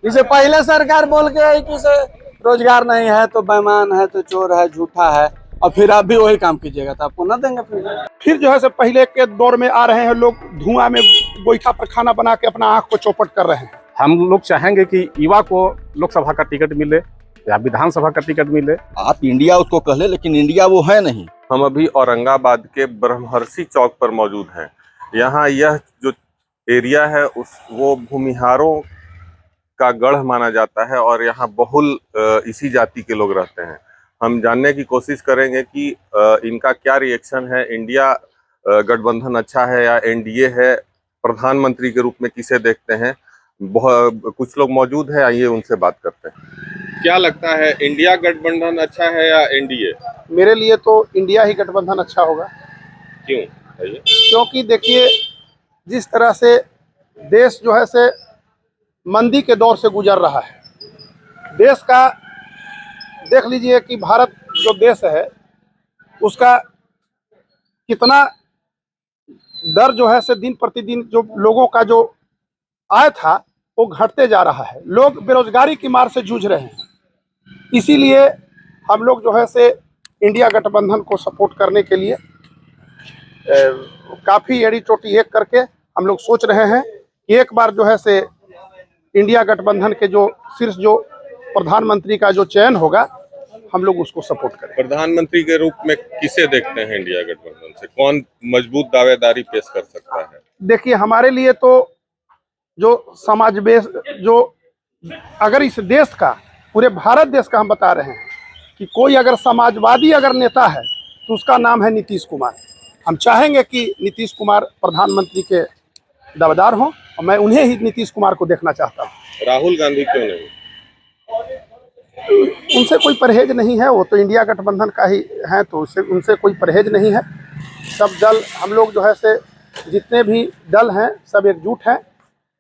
जैसे पहले सरकार बोल के आई कि से रोजगार नहीं है तो बेईमान है तो चोर है झूठा है, और फिर आप भी वही काम कीजिएगा तो आपको ना देंगे फिर जो है से पहले के दौर में आ रहे हैं लोग, धुआं में गोईठा पर खाना बना के अपना आंख को चौपट कर रहे हैं। हम लोग चाहेंगे कि युवा को लोकसभा का टिकट मिले या विधानसभा का टिकट मिले। आप इंडिया उसको कह ले, लेकिन इंडिया वो है नहीं। हम अभी औरंगाबाद के ब्रह्मर्षि चौक पर मौजूद हैं। यहाँ यह जो एरिया है वो भूमिहारों का गढ़ माना जाता है और यहाँ बहुल इसी जाति के लोग रहते हैं। हम जानने की कोशिश करेंगे कि इनका क्या रिएक्शन है। इंडिया गठबंधन अच्छा है या एनडीए है, प्रधानमंत्री के रूप में किसे देखते हैं। कुछ लोग मौजूद हैं, आइए उनसे बात करते हैं। क्या लगता है, इंडिया गठबंधन अच्छा है या एनडीए? मेरे लिए तो इंडिया ही गठबंधन अच्छा होगा। क्यों? क्योंकि देखिए, जिस तरह से देश जो है से मंदी के दौर से गुजर रहा है, देश का देख लीजिए कि भारत जो देश है उसका कितना दर जो है से दिन प्रतिदिन जो लोगों का जो आय था वो घटते जा रहा है। लोग बेरोजगारी की मार से जूझ रहे हैं। इसीलिए हम लोग जो है से इंडिया गठबंधन को सपोर्ट करने के लिए काफ़ी एड़ी चोटी एक करके हम लोग सोच रहे हैं कि एक बार जो है से इंडिया गठबंधन के जो शीर्ष जो प्रधानमंत्री का जो चयन होगा, हम लोग उसको सपोर्ट करें। प्रधानमंत्री के रूप में किसे देखते हैं इंडिया गठबंधन से? कौन मजबूत दावेदारी पेश कर सकता है? देखिए, हमारे लिए तो जो समाज बेस जो अगर इस देश का, पूरे भारत देश का हम बता रहे हैं कि कोई अगर समाजवादी अगर नेता है तो उसका नाम है नीतीश कुमार। हम चाहेंगे कि नीतीश कुमार प्रधानमंत्री के दावेदार हों और मैं उन्हें ही नीतीश कुमार को देखना चाहता हूँ। राहुल गांधी क्यों नहीं? उनसे कोई परहेज नहीं है, वो तो इंडिया गठबंधन का ही है, तो उनसे कोई परहेज नहीं है। सब दल हम लोग जो है से जितने भी दल हैं सब एकजुट हैं,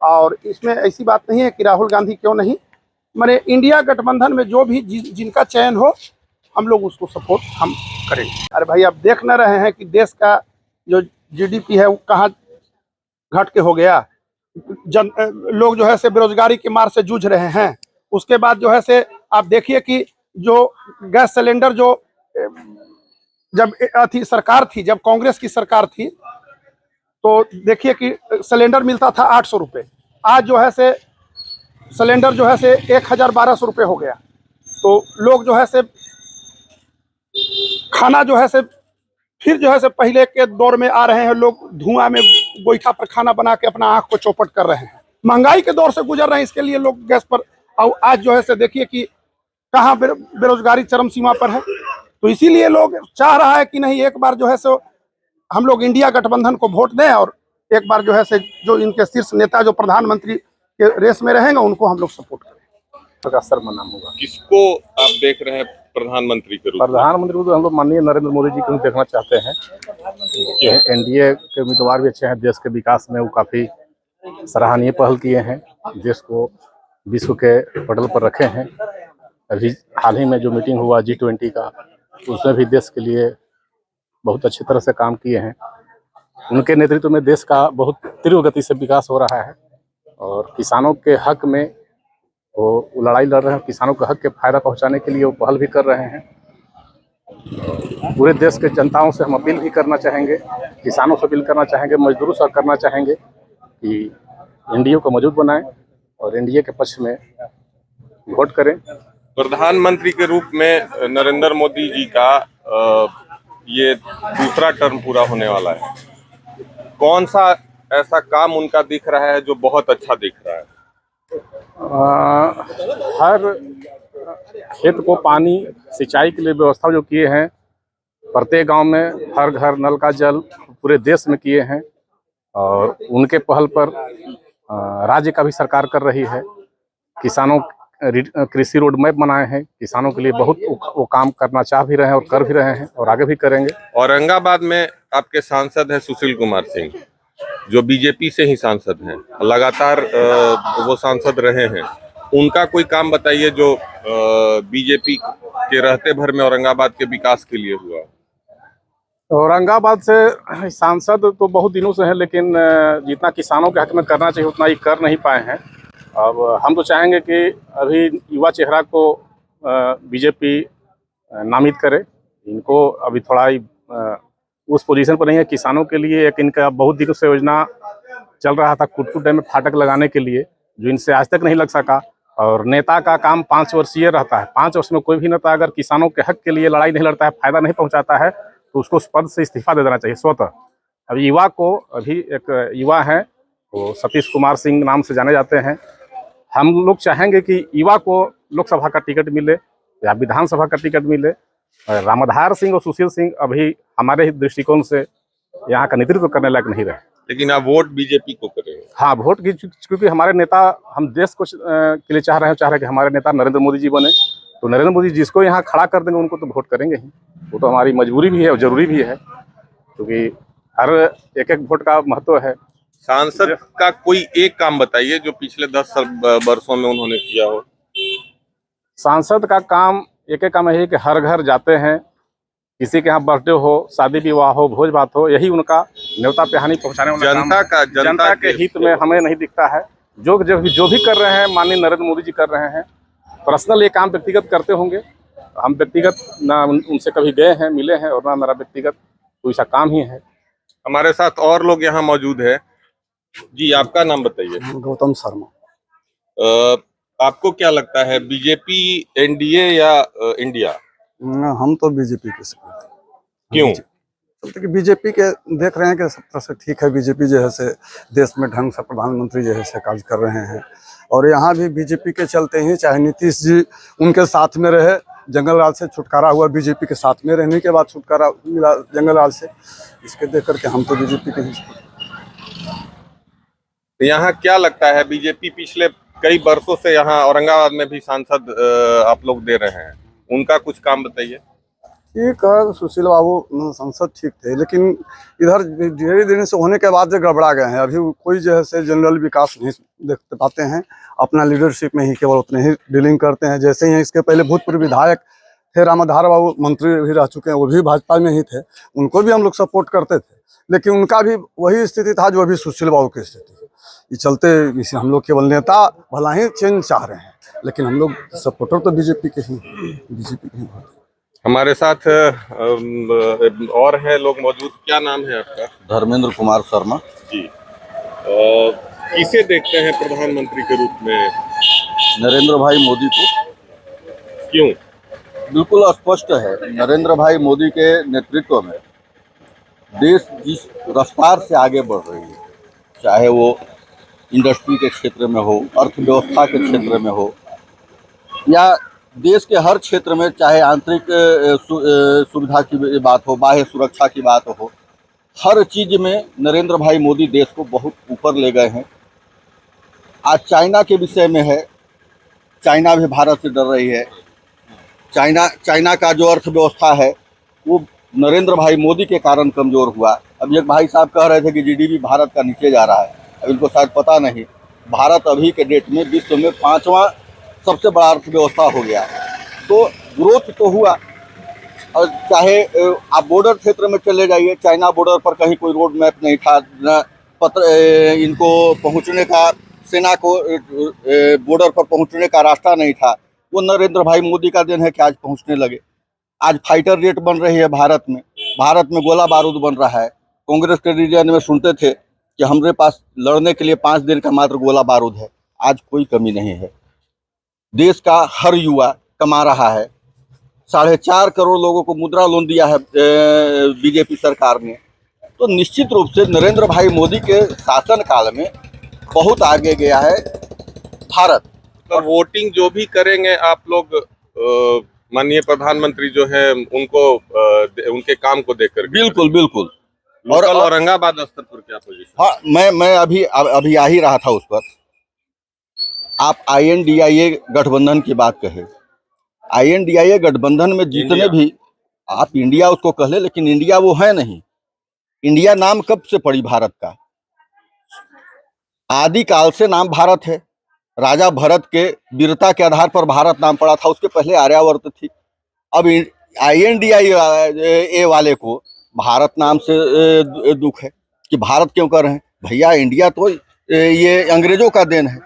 और इसमें ऐसी बात नहीं है कि राहुल गांधी क्यों नहीं। माने इंडिया गठबंधन में जो भी जिनका चयन हो हम लोग उसको सपोर्ट हम करेंगे। अरे भाई, अब देख न रहे हैं कि देश का जो जीडीपी है वो कहाँ घट के हो गया। लोग जो है से बेरोजगारी की मार से जूझ रहे हैं। उसके बाद जो है से आप देखिए कि जो गैस सिलेंडर जो जब थी सरकार थी, जब कांग्रेस की सरकार थी, तो देखिए कि सिलेंडर मिलता था 800 रुपये। आज जो है से सिलेंडर जो है से 1000-1200 रुपये हो गया। तो लोग जो है से खाना जो है से फिर जो है से पहले के दौर में आ रहे हैं लोग, धुआं में गोईठा पर खाना बना के अपना आंख को चौपट कर रहे हैं। महंगाई के दौर से गुजर रहे हैं, इसके लिए लोग गैस पर। और आज जो है से देखिए कि कहाँ बेरोजगारी चरम सीमा पर है। तो इसीलिए लोग चाह रहा है कि नहीं, एक बार जो है सो हम लोग इंडिया गठबंधन को वोट दें और एक बार जो है से जो इनके शीर्ष नेता जो प्रधानमंत्री के रेस में रहेंगे उनको हम लोग सपोर्ट करें। प्रकाश शर्मा नाम होगा। किसको आप देख रहे हैं प्रधानमंत्री के रूप में? प्रधानमंत्री को तो हम लोग माननीय नरेंद्र मोदी जी को देखना चाहते हैं। एनडीए के उम्मीदवार भी अच्छे हैं, देश के विकास में वो काफ़ी सराहनीय पहल किए हैं, देश को विश्व के पटल पर रखे हैं। अभी हाल ही में जो मीटिंग हुआ G20 का, उसमें भी देश के लिए बहुत अच्छी तरह से काम किए हैं। उनके नेतृत्व में देश का बहुत तीव्र गति से विकास हो रहा है और किसानों के हक में वो लड़ाई लड़ रहे हैं। किसानों के हक के फायदा पहुंचाने के लिए वो पहल भी कर रहे हैं। पूरे देश के जनताओं से हम अपील भी करना चाहेंगे, किसानों से अपील करना चाहेंगे, मजदूरों से करना चाहेंगे कि एनडीए को मजबूत बनाएं और एनडीए के पक्ष में वोट करें। प्रधानमंत्री के रूप में नरेंद्र मोदी जी का ये दूसरा टर्म पूरा होने वाला है। कौन सा ऐसा काम उनका दिख रहा है जो बहुत अच्छा दिख रहा है? हर खेत को पानी सिंचाई के लिए व्यवस्था जो किए हैं, प्रत्येक गांव में हर घर नल का जल पूरे देश में किए हैं और उनके पहल पर राज्य का भी सरकार कर रही है। किसानों कृषि रोड मैप बनाए हैं, किसानों के लिए बहुत वो काम करना चाह भी रहे हैं और कर भी रहे हैं और आगे भी करेंगे। औरंगाबाद में आपके सांसद है सुशील कुमार सिंह, जो बीजेपी से ही सांसद हैं, लगातार वो सांसद रहे हैं। उनका कोई काम बताइए जो बीजेपी के रहते भर में औरंगाबाद के विकास के लिए हुआ। औरंगाबाद से सांसद तो बहुत दिनों से हैं, लेकिन जितना किसानों के हक में करना चाहिए उतना ही कर नहीं पाए हैं। अब हम तो चाहेंगे कि अभी युवा चेहरा को बीजेपी नामित करे। इनको अभी थोड़ा ही उस पोजीशन पर नहीं है। किसानों के लिए एक इनका बहुत दिनों से योजना चल रहा था कुटकुट डैम में फाटक लगाने के लिए, जो इनसे आज तक नहीं लग सका। और नेता का काम 5 वर्षीय रहता है। 5 वर्ष में कोई भी नेता अगर किसानों के हक के लिए लड़ाई नहीं लड़ता है, फायदा नहीं पहुंचाता है, तो उसको उस पद से इस्तीफा दे देना चाहिए स्वतः। अभी युवा को, अभी एक युवा है वो सतीश कुमार सिंह नाम से जाने जाते हैं। हम लोग चाहेंगे कि युवा को लोकसभा का टिकट मिले या विधानसभा का टिकट मिले। रामाधार सिंह और सुशील सिंह अभी हमारे ही दृष्टिकोण से यहाँ का नेतृत्व करने लायक नहीं रहे। लेकिन आप वोट बीजेपी को करेंगे? हाँ, वोट की, क्योंकि हमारे नेता, हम देश को के लिए चाह रहे हैं कि हमारे नेता नरेंद्र मोदी जी बने। तो नरेंद्र मोदी जिसको यहाँ खड़ा कर देंगे उनको तो वोट करेंगे ही। वो तो हमारी मजबूरी भी है और जरूरी भी है, क्योंकि हर एक वोट का महत्व है। सांसद का कोई एक काम बताइए जो पिछले 10 वर्षों में उन्होंने किया हो। सांसद का काम एक काम है कि हर घर जाते हैं, किसी के यहाँ बर्थडे हो, शादी विवाह हो, भोज भात हो, यही उनका न्योता पिहानी पहुंचाने वाला जनता के हित में हमें नहीं दिखता है। जो भी कर रहे हैं माननीय नरेंद्र मोदी जी कर रहे हैं। पर्सनल ये काम व्यक्तिगत करते होंगे, हम व्यक्तिगत ना उनसे कभी गए हैं, मिले हैं, और ना मेरा व्यक्तिगत कोई सा काम ही है। हमारे साथ और लोग यहाँ मौजूद है। जी, आपका नाम बताइए। गौतम शर्मा। आपको क्या लगता है, बीजेपी, एनडीए या इंडिया? हम तो बीजेपी के सपोर्ट हैं। क्यों? क्योंकि बीजेपी के देख रहे हैं कि सब तरह से ठीक है। बीजेपी जो है से देश में ढंग से प्रधानमंत्री जो है से कार्य कर रहे हैं, और यहाँ भी बीजेपी के चलते ही, चाहे नीतीश जी उनके साथ में रहे, जंगल राज से छुटकारा हुआ, बीजेपी के साथ में रहने के बाद छुटकारा मिला जंगल राज से। इसके देख करके हम तो बीजेपी के ही। यहाँ क्या लगता है, बीजेपी पिछले कई वर्षों से यहाँ औरंगाबाद में भी सांसद आप लोग दे रहे हैं, उनका कुछ काम बताइए। ठीक है, सुशील बाबू सांसद ठीक थे, लेकिन इधर धीरे धीरे से होने के बाद जो गड़बड़ा गए हैं। अभी कोई जो है से जनरल विकास नहीं देख पाते हैं, अपना लीडरशिप में ही केवल उतने ही डीलिंग करते हैं। जैसे ही इसके पहले भूतपूर्व विधायक थे रामाधार बाबू, मंत्री भी रह चुके हैं, वो भी भाजपा में ही थे, उनको भी हम लोग सपोर्ट करते थे, लेकिन उनका भी वही स्थिति था जो अभी सुशील बाबू की स्थिति है। ये चलते इसे हम लोग केवल नेता भला ही चेंज चाह रहे हैं, लेकिन हम लोग सपोर्टर तो बीजेपी के ही। हमारे साथ और है लोग मौजूद। क्या नाम है आपका? धर्मेंद्र कुमार शर्मा जी। किसे देखते हैं प्रधानमंत्री के रूप में? नरेंद्र भाई मोदी को। क्यों? बिल्कुल स्पष्ट है, नरेंद्र भाई मोदी के नेतृत्व में देश जिस रफ्तार से आगे बढ़ रही है, चाहे वो इंडस्ट्री के क्षेत्र में हो, अर्थव्यवस्था के क्षेत्र में हो, या देश के हर क्षेत्र में, चाहे आंतरिक सुविधा की बात हो, बाह्य सुरक्षा की बात हो, हर चीज में नरेंद्र भाई मोदी देश को बहुत ऊपर ले गए हैं। आज चाइना के विषय में है, चाइना भी भारत से डर रही है। चाइना का जो अर्थव्यवस्था है वो नरेंद्र भाई मोदी के कारण कमजोर हुआ। अब एक भाई साहब कह रहे थे कि जीडीपी भारत का नीचे जा रहा है। अब इनको शायद पता नहीं, भारत अभी के डेट में विश्व में 5वां सबसे बड़ा अर्थव्यवस्था हो गया। तो ग्रोथ तो हुआ। और चाहे आप बॉर्डर क्षेत्र में चले जाइए, चाइना बॉर्डर पर कहीं कोई रोड मैप नहीं था, न पत्र इनको पहुंचने का, सेना को बॉर्डर पर पहुंचने का रास्ता नहीं था। वो नरेंद्र भाई मोदी का दिन है कि आज पहुंचने लगे। आज फाइटर जेट बन रही है भारत में गोला बारूद बन रहा है। कांग्रेस के रीजन में सुनते थे कि हमारे पास लड़ने के लिए 5 दिन का मात्र गोला बारूद है। आज कोई कमी नहीं है। देश का हर युवा कमा रहा है। 4.5 करोड़ लोगों को मुद्रा लोन दिया है बीजेपी सरकार ने। तो निश्चित रूप से नरेंद्र भाई मोदी के शासन काल में बहुत आगे गया है भारत। तो वोटिंग जो भी करेंगे आप लोग माननीय प्रधानमंत्री जो है उनको उनके काम को देखकर? बिल्कुल बिल्कुल। और औरंगाबाद स्तर पर क्या पोजीशन? हाँ, मैं अभी आ ही रहा था उस पर। आप INDIA गठबंधन की बात कहे, INDIA गठबंधन में जितने भी, आप इंडिया उसको कह ले, लेकिन इंडिया वो है नहीं। इंडिया नाम कब से पड़ी भारत का? आदिकाल से नाम भारत है। राजा भरत के वीरता के आधार पर भारत नाम पड़ा था, उसके पहले आर्यावर्त थी। अब INDIA वाले को भारत नाम से दुख है कि भारत क्यों कर रहे हैं? भैया, इंडिया तो ये अंग्रेजों का देन है।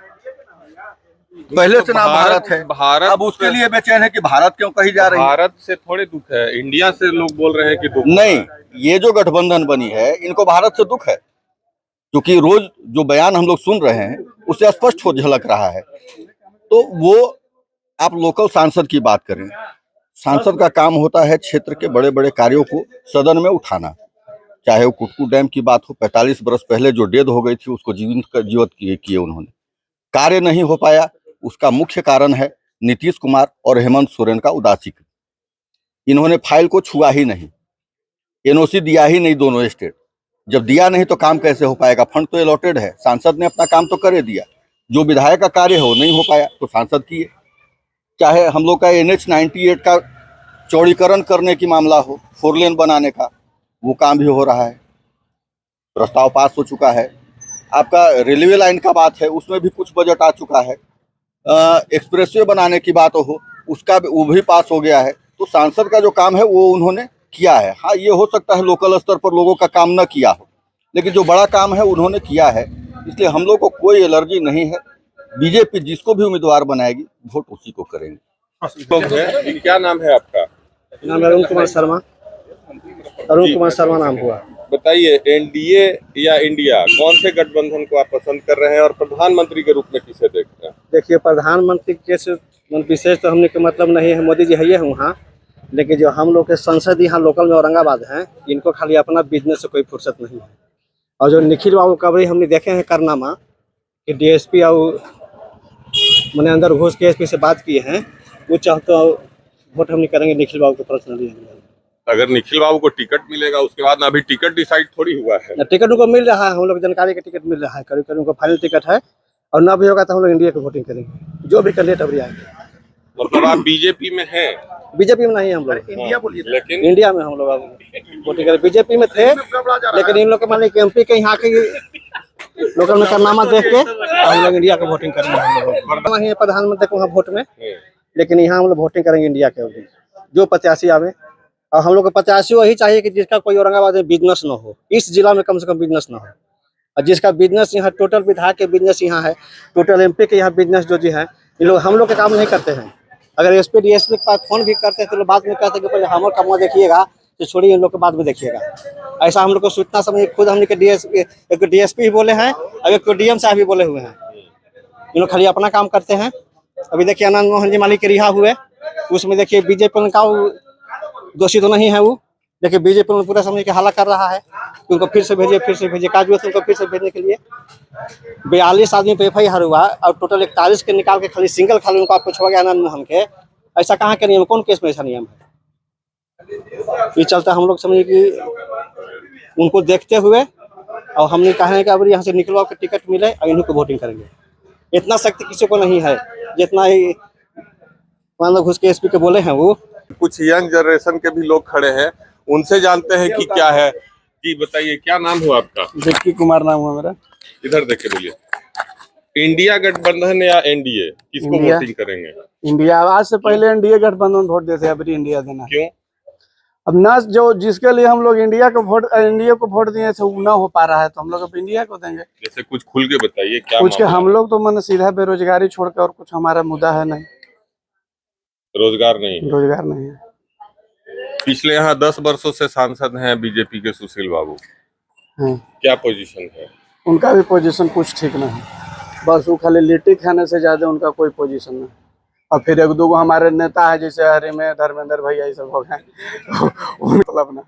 पहले से नाम भारत है। भारत अब उसके लिए बेचैन है कि भारत क्यों कही जा रही है। भारत से थोड़े दुख है, इंडिया से लोग बोल रहे हैं कि दुख नहीं, ये जो गठबंधन बनी है इनको भारत से दुख है, क्योंकि रोज जो बयान हम लोग सुन रहे हैं उससे स्पष्ट हो झलक रहा है। तो वो आप लोकल सांसद की बात करें, सांसद का काम होता है क्षेत्र के बड़े बड़े कार्यों को सदन में उठाना, चाहे वो कुटकू डैम की बात हो, 45 बरस पहले जो डेड हो गई थी उसको जीवित किए उन्होंने, कार्य नहीं हो पाया। उसका मुख्य कारण है नीतीश कुमार और हेमंत सोरेन का उदासीकरण। इन्होंने फाइल को छुआ ही नहीं, एनओसी दिया ही नहीं दोनों स्टेट। जब दिया नहीं तो काम कैसे हो पाएगा? फंड तो अलॉटेड है, सांसद ने अपना काम तो कर दिया, जो विधायक का कार्य है वो नहीं हो पाया तो सांसद किए। चाहे हम लोग का NH 98 का चौड़ीकरण करने की मामला हो, 4 लेन बनाने का, वो काम भी हो रहा है, प्रस्ताव पास हो चुका है। आपका रेलवे लाइन का बात है, उसमें भी कुछ बजट आ चुका है। एक्सप्रेसवे बनाने की बात हो, उसका वो भी पास हो गया है। तो सांसद का जो काम है वो उन्होंने किया है। हाँ, ये हो सकता है लोकल स्तर पर लोगों का काम न किया हो, लेकिन जो बड़ा काम है उन्होंने किया है। इसलिए हम लोग को कोई एलर्जी नहीं है। बीजेपी जिसको भी उम्मीदवार बनाएगी वोट उसी को करेंगे। क्या नाम है आपका? नाम अरुण कुमार शर्मा। अरुण कुमार शर्मा नाम हुआ। बताइए, एनडीए या इंडिया, कौन से गठबंधन को आप पसंद कर रहे हैं और प्रधानमंत्री के रूप में किसे देखते हैं? देखिए, प्रधानमंत्री के विशेष तो हमने के मतलब नहीं है, मोदी जी है ही है वहाँ, लेकिन जो हम लोग के संसद यहाँ लोकल में औरंगाबाद हैं, इनको खाली अपना बिजनेस से कोई फुर्सत नहीं है। और जो निखिल बाबू का भी हमने देखे हैं कारनामा कि DSP और मैंने अंदर घुस के SP से बात किए हैं, वो चाहते वोट हम नहीं करेंगे निखिल बाबू को पर्सनली। अगर निखिल बाबू को टिकट मिलेगा उसके बाद ना, अभी टिकट डिसाइड थोड़ी हुआ है। टिकट उनको मिल रहा है, हम लोग जानकारी का टिकट मिल रहा है, करीब करीब उनको फाइनल टिकट है, और ना भी होगा तो हम लोग इंडिया को वोटिंग करेंगे, जो भी कैंडिडेट अभी आएंगे। मतलब आप बीजेपी में हैं? बीजेपी में नहीं हम लोग, इंडिया बोलिए, लेकिन इंडिया में हम लोग वोटिंग करें। बीजेपी में थे, लेकिन इन लोग के मान लीजिए MP के यहाँ के लोकल में कारनामा देख के हम लोग इंडिया को वोटिंग करेंगे। हम लोग नहीं है प्रधानमंत्री को वहाँ वोट में, लेकिन यहाँ हम लोग वोटिंग करेंगे इंडिया के, जो 85 आवे। और हम लोग को 85 वही चाहिए कि जिसका कोई औरंगाबाद में बिजनेस न हो, इस जिला में कम से कम बिजनेस न हो, और जिसका बिजनेस यहाँ टोटल विधायक के बिजनेस यहाँ है, टोटल MP के यहाँ बिजनेस जो जी है, ये लोग हम लोग के काम नहीं करते हैं। अगर SP DSP के पास फोन भी करते हैं तो लोग बाद में कहते हैं कि पहले हमारा काम देखिएगा, तो छोड़िए इन लोग के बाद में देखिएगा। ऐसा हम लोग को सूचना समझ खुद हमने के एक DSP ही बोले हैं और एक DM साहब भी बोले हुए हैं। इन लोग खाली अपना काम करते हैं। अभी देखिए आनंद मोहन जी मालिक के रिहा हुए, उसमें देखिए बीजेपी का दोषी तो नहीं है वो, देखिए बीजेपी में पूरा समझ के हल्ला कर रहा है कि उनको फिर से भेजिए काजू उनको फिर से भेजने के लिए। 42 आदमी पे FIR हुआ और टोटल 41 के निकाल के खाली सिंगल खाली उनको आपको छोड़ गया आनंद मोहन के। ऐसा कहाँ के नियम, कौन केस में ऐसा नियम है? ये चलता हम लोग समझिए कि उनको देखते हुए और हमने कहा है कि अब यहाँ से निकलवा के टिकट मिले और इन्हीं को वोटिंग करेंगे। इतना शक्ति किसी को नहीं है जितना ही मान लो घुस के SP के बोले हैं वो। कुछ यंग जनरेशन के भी लोग खड़े हैं, उनसे जानते हैं कि क्या है। जी बताइए, क्या नाम हुआ आपका? विक्की कुमार नाम हुआ मेरा। इधर देख के बोलिए। इंडिया गठबंधन या NDA, किसको इंडिया। वोटिंग करेंगे? इंडिया। आज से पहले NDA गठबंधन वोट देते, अभी इंडिया देना। क्यों? अब ना जो जिसके लिए हम लोग इंडिया को वोट दिए थे वो ना हो पा रहा है, तो हम लोग अब इंडिया को देंगे। जैसे कुछ खुल के बताइए क्या कुछ के मामला हम लोग तो मन सीधा बेरोजगारी छोड़ के और कुछ हमारा मुद्दा है नहीं, है? रोजगार नहीं। रोजगार नहीं है। पिछले यहाँ 10 वर्षों से सांसद हैं बीजेपी के सुशील बाबू, हाँ। क्या पोजीशन है? उनका भी पोजीशन कुछ ठीक नहीं, बस वो खाली लिट्टी खाने से ज्यादा उनका कोई पोजीशन नहीं। और फिर एक दो हमारे नेता है जैसे हरे में धर्मेंद्र भैया ये सब हो गए, मतलब ना।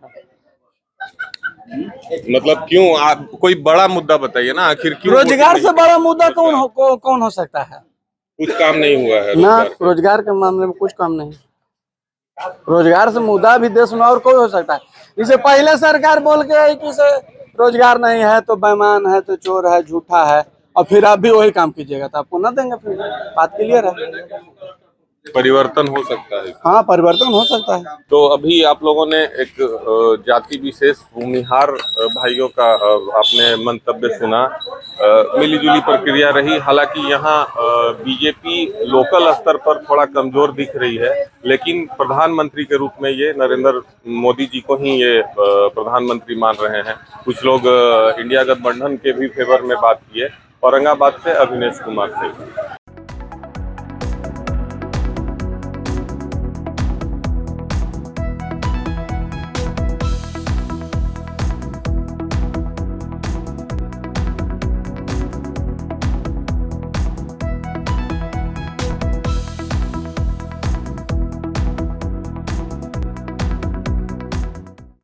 मतलब क्यों? आप कोई बड़ा मुद्दा बताइए ना, आखिर क्यों? रोजगार से बड़ा मुद्दा कौन हो सकता है? कुछ काम नहीं हुआ है ना, रोजगार से। रोजगार के मामले में कुछ काम नहीं। रोजगार से मुद्दा भी देश में और कोई हो सकता है। इसे पहले सरकार बोल के आई कि से रोजगार नहीं है तो बेईमान है तो चोर है झूठा है, और फिर आप भी वही काम कीजिएगा तो आपको ना देंगे। फिर बात क्लियर है। परिवर्तन हो सकता है। हाँ, परिवर्तन हो सकता है। तो अभी आप लोगों ने एक जाति विशेष भूमिहार भाइयों का आपने मंतव्य सुना। मिलीजुली प्रक्रिया रही, हालांकि यहाँ बीजेपी लोकल स्तर पर थोड़ा कमजोर दिख रही है, लेकिन प्रधानमंत्री के रूप में ये नरेंद्र मोदी जी को ही ये प्रधानमंत्री मान रहे हैं। कुछ लोग इंडिया गठबंधन के भी फेवर में बात किए। औरंगाबाद से अभिनेश कुमार से।